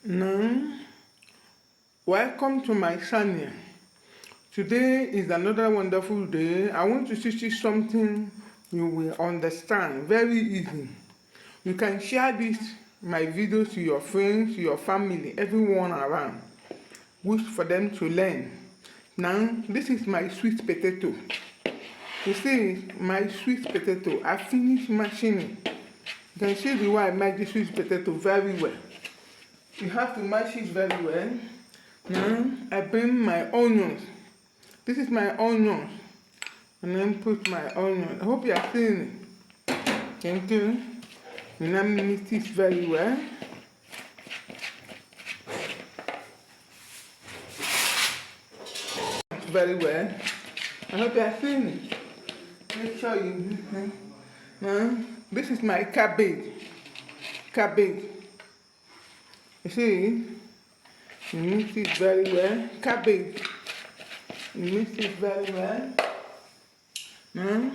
Now, welcome to my channel. Today is another wonderful day. I want to teach you something you will understand very easy. You can share my videos to your friends, to your family, everyone around. Wish for them to learn. Now, this is my sweet potato. You see, my sweet potato, I finished mashing it. You can see the way I make this sweet potato very well. You have to mash it very well. Now I bring my onions. This is my onions. And then put my onion. I hope you are seeing it. Thank you. And then mix it very well. Very well. I hope you are seeing it. Make sure you mix it. Now this is my cabbage. Cabbage. You see? You mix it very well. Cabbage. You mix it very well. Now,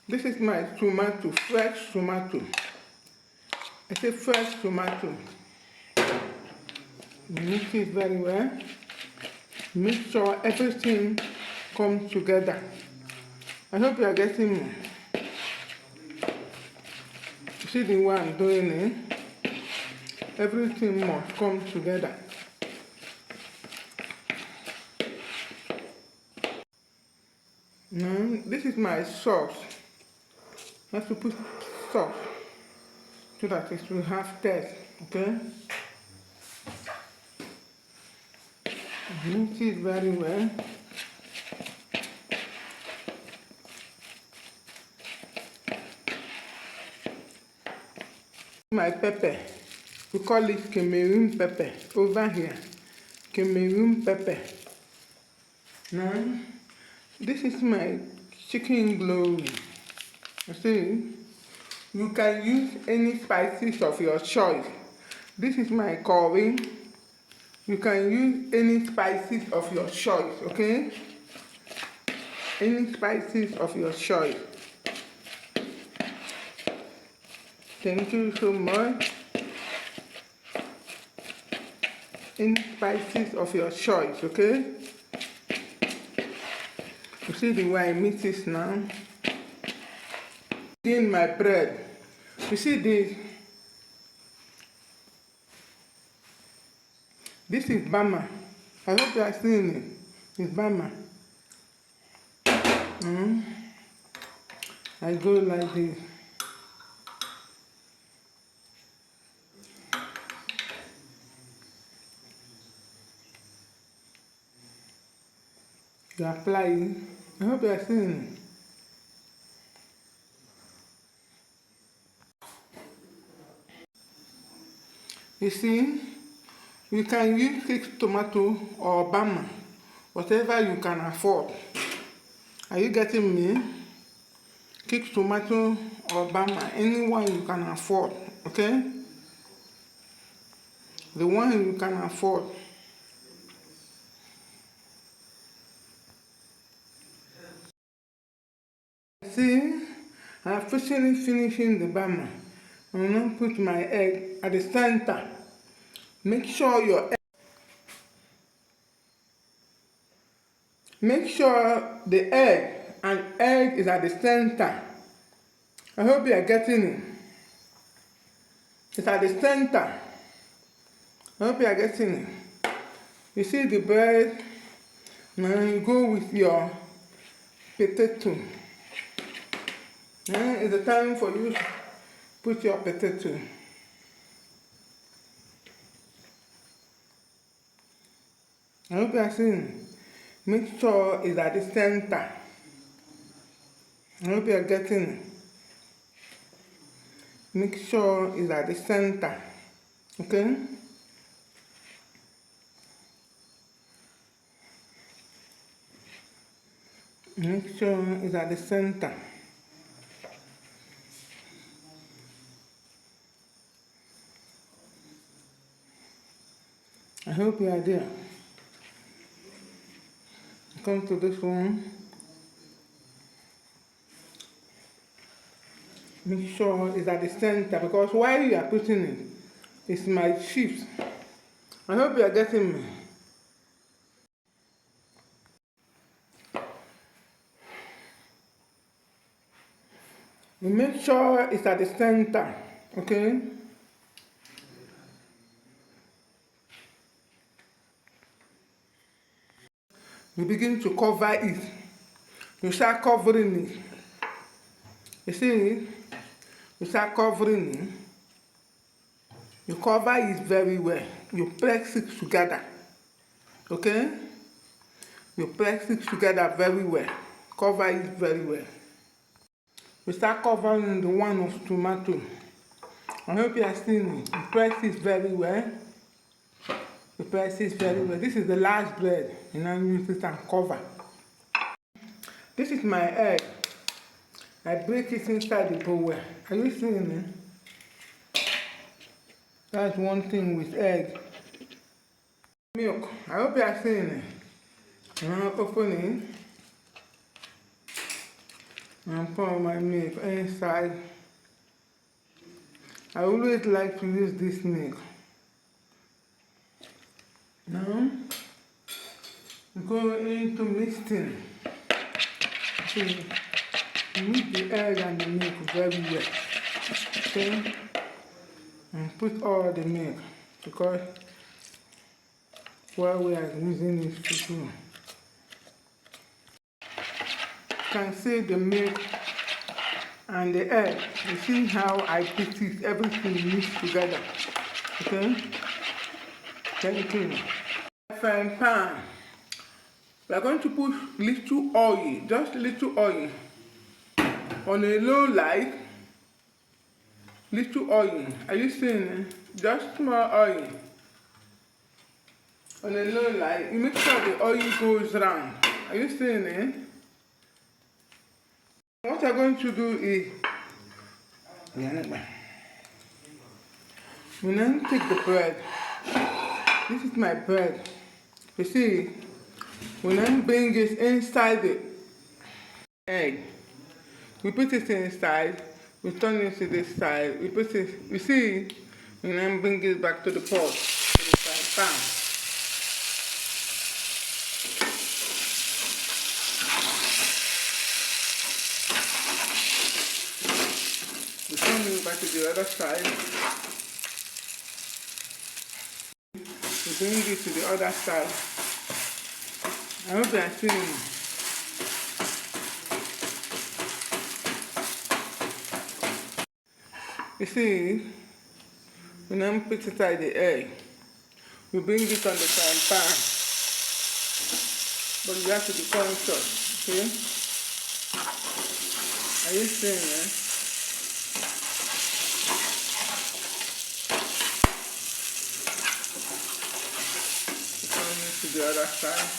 this is my tomato, fresh tomato. I say fresh tomato. You mix it very well. Make sure everything comes together. I hope you are getting me. You see the way I'm doing it? Everything must come together. Now, this is my sauce. I have to put sauce so that it will have taste, okay? Mix it very well. My pepper, we call it Cameroon pepper over here. Cameroon pepper. Now, this is my chicken glory. You see, you can use any spices of your choice. This is my curry. You can use any spices of your choice, okay? Any spices of your choice. Thank you so much. Any spices of your choice, okay? You see the way I mix this now? In my bread. You see this? This is Bamba. I hope you are seeing it. It's Bamba. I go like this. You apply it. I hope you are seeing it. You see, you can use fixed tomato or Bamba, whatever you can afford. Are you getting me? Fixed tomato or Bamba, anyone you can afford, okay? The one you can afford. See, I'm officially finishing the Bamba. I'm going to put my egg at the center. Make sure the egg is at the center. I hope you are getting it. It's at the center. I hope you are getting it. You see the bread. Now you go with your potato. Now it's the time for you to put your potato. I hope you are seeing it. Make sure it's at the center. I hope you are getting it. Make sure it's at the center. Okay? Make sure it's at the center. I hope you are there. Come to this one. Make sure it's at the center, because while you are putting it, it's my chips. I hope you are getting me. You make sure it's at the center, okay? You begin to cover it. You start covering it. You see, you start covering it. You cover it very well. You press it together, okay? You press it together very well. Cover it very well. You start covering the one of tomato. I hope you are seeing it. You press it very well. You press it very well. This is the last bread. You now use it and cover. This is my egg. I break it inside the bowl. Are you seeing it? That's one thing with egg. Milk. I hope you are seeing it. Now open it. And pour my milk inside. I always like to use this milk. Now, we go into mixing. Okay. Mix the egg and the milk very well. Okay? And put all the milk because what we are using is to do. You can see the milk and the egg. You see how I put it, everything mixed together. Okay? Thank you. Frying pan. We are going to put little oil, just little oil, on a low light. Little oil. Are you seeing it? Just small oil. On a low light. You make sure the oil goes round. Are you seeing it? What you're going to do is, we now take the bread. This is my bread. You see, we now bring it inside the egg. We put it inside, we turn it to this side, we put it, you see, we now bring it back to the pot, to the frying pan. We turn it back to the other side. We bring it to the other side. I hope you are seeing it. You see, we now put it inside the egg. We bring it on the frying pan. But you have to be conscious, okay? Are you seeing it? To the other side.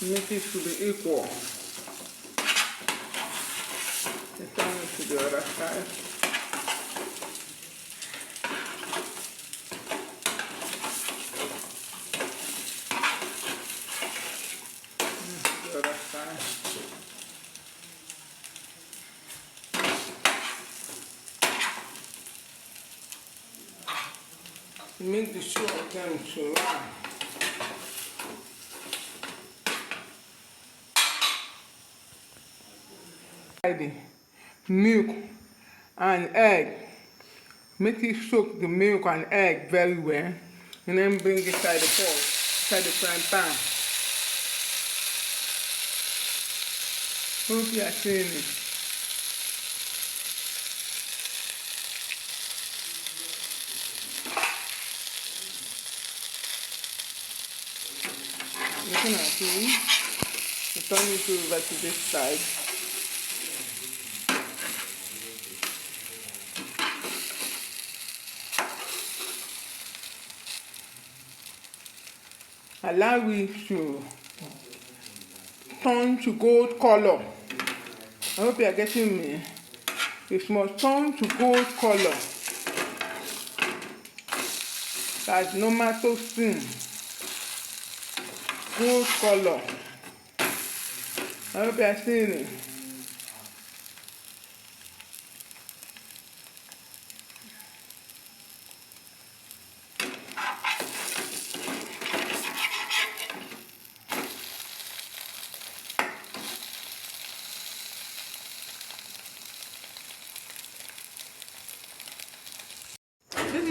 Make it to be equal. Turn it to the other side. The other side. Make the show of them to round. Milk and egg. Make it soak the milk and egg very well, and then bring it inside the pot, inside the frying pan. Hope you are seeing it. Looking at it, we turn it over to this side. Allow it to turn to gold color. I hope you are getting me. It must turn to gold color. That's normal toasting. Gold color. I hope you are seeing it.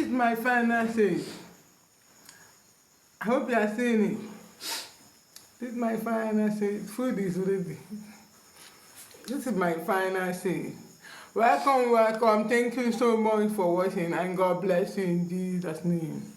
is my final say. I hope you are seeing it. This is my final say. Food is ready. This is my final say. Welcome, welcome. Thank you so much for watching, and God bless you in Jesus' name.